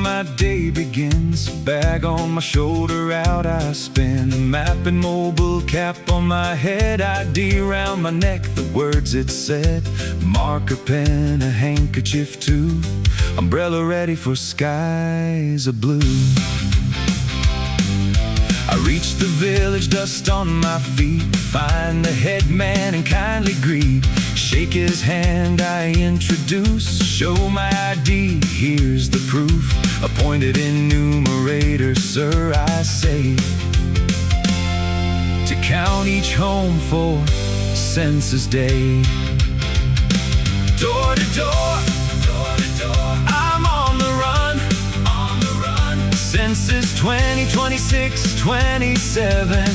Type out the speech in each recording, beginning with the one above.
My day begins, bag on my shoulder, out I spin. Map and mobile cap on my head, ID round my neck, the words it said. Marker, pen, a handkerchief too, umbrella ready for skies of blue. I reach the village, dust on my feet, find the headman and kindly greet. Shake his hand, I introduce, show my ID, here's the proof. Appointed enumerator, sir, I say, to count each home for Census Day. Door to door, door to door, I'm on the run, on the run. Census 2026-27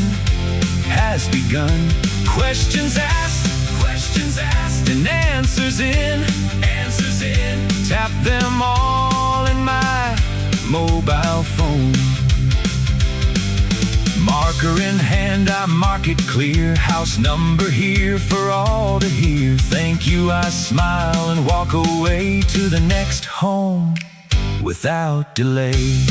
has begun. Questions asked, and answers in, tap them all in my mobile phone. Marker in hand, I mark it clear, house number here for all to hear. Thank you, I smile and walk away to the next home without delay.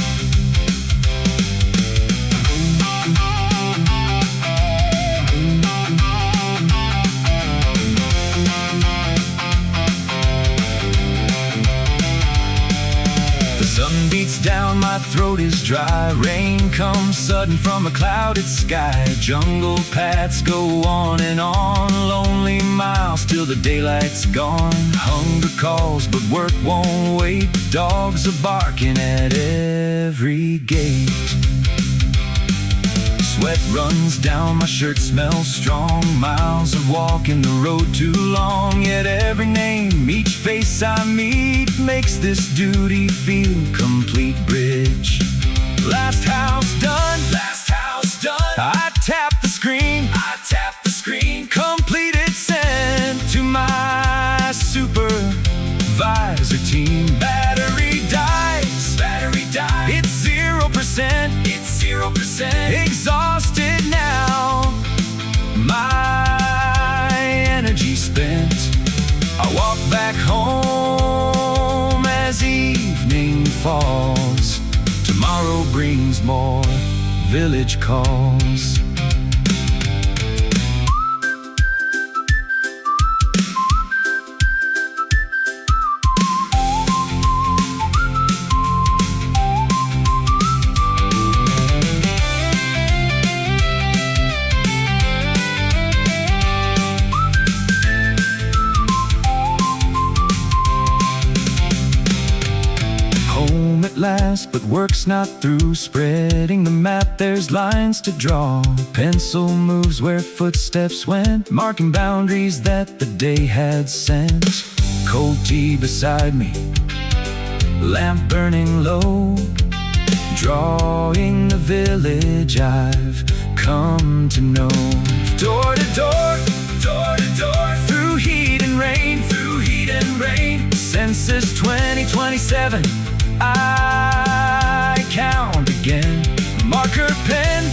The sun beats down, my throat is dry. Rain comes sudden from a clouded sky. Jungle paths go on and on, lonely miles till the daylight's gone. Hunger calls, but work won't wait. Dogs are barking at every gate. Sweat runs down my shirt, smells strong. Miles of walking, the road too long. Yet every name, each face I meet makes this duty feel complete. Bridge, last house done, last house done. I tap the screen, completed, sent to my supervisor team. Battery dies, it's 0%, exhausted now, my energy spent. I walk back home as evening falls. Tomorrow brings more village calls. At last, but work's not through. Spreading the map, there's lines to draw. Pencil moves where footsteps went, marking boundaries that the day had sent. Cold tea beside me, lamp burning low, drawing the village I've come to know. Door to door, through heat and rain, Census 2027, I count again. Marker, pen,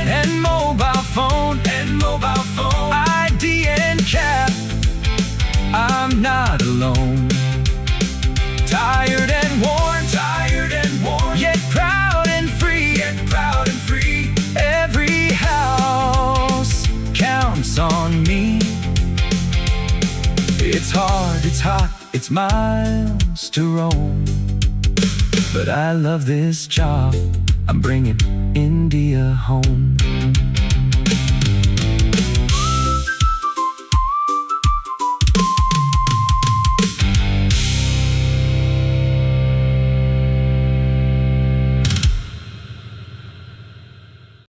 and mobile phone, ID and cap, I'm not alone. Tired and worn, yet proud and free, every house counts on me. It's hard, it's hot, it's miles to roam, but I love this job, I'm bringing India home.